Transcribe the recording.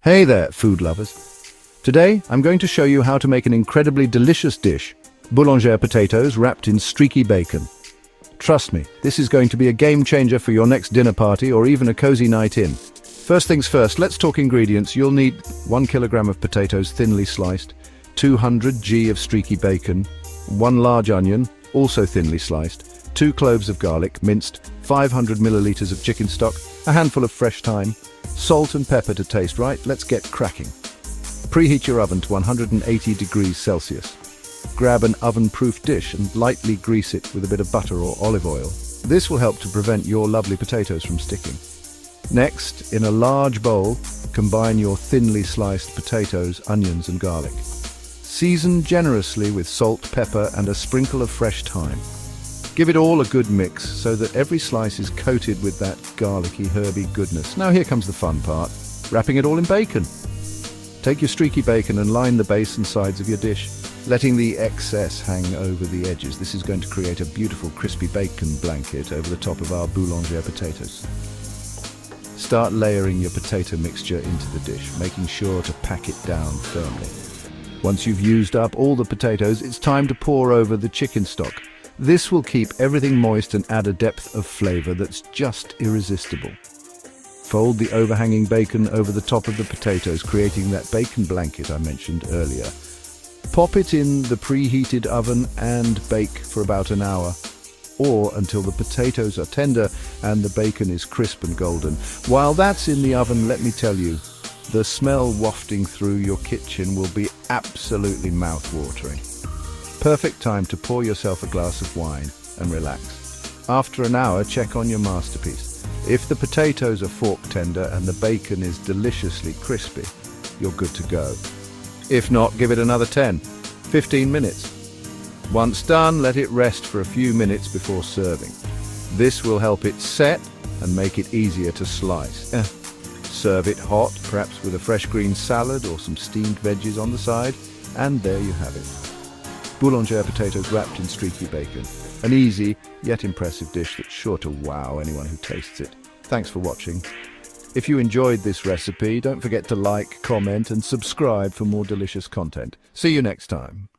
Hey there, food lovers. Today, I'm going to show you how to make an incredibly delicious dish, Boulangère potatoes wrapped in streaky bacon. Trust me, this is going to be a game changer for your next dinner party or even a cozy night in. First things first, let's talk ingredients. You'll need 1 kilogram of potatoes thinly sliced, 200 g of streaky bacon, 1 large onion, also thinly sliced, 2 cloves of garlic, minced, 500 milliliters of chicken stock, a handful of fresh thyme, salt and pepper to taste. Right, let's get cracking. Preheat your oven to 180 degrees Celsius. Grab an oven-proof dish and lightly grease it with a bit of butter or olive oil. This will help to prevent your lovely potatoes from sticking. Next, in a large bowl, combine your thinly sliced potatoes, onions and garlic. Season generously with salt, pepper and a sprinkle of fresh thyme. Give it all a good mix so that every slice is coated with that garlicky, herby goodness. Now here comes the fun part, wrapping it all in bacon. Take your streaky bacon and line the base and sides of your dish, letting the excess hang over the edges. This is going to create a beautiful crispy bacon blanket over the top of our Boulangère potatoes. Start layering your potato mixture into the dish, making sure to pack it down firmly. Once you've used up all the potatoes, it's time to pour over the chicken stock. This will keep everything moist and add a depth of flavor that's just irresistible. Fold the overhanging bacon over the top of the potatoes, creating that bacon blanket I mentioned earlier. Pop it in the preheated oven and bake for about an hour, or until the potatoes are tender and the bacon is crisp and golden. While that's in the oven, let me tell you, the smell wafting through your kitchen will be absolutely mouth-watering. Perfect time to pour yourself a glass of wine and relax. After an hour, check on your masterpiece. If the potatoes are fork tender and the bacon is deliciously crispy, you're good to go. If not, give it another 10-15 minutes. Once done, let it rest for a few minutes before serving. This will help it set and make it easier to slice. Serve it hot, perhaps with a fresh green salad or some steamed veggies on the side, and there you have it. Boulangère potatoes wrapped in streaky bacon. An easy, yet impressive dish that's sure to wow anyone who tastes it. Thanks for watching. If you enjoyed this recipe, don't forget to like, comment and subscribe for more delicious content. See you next time.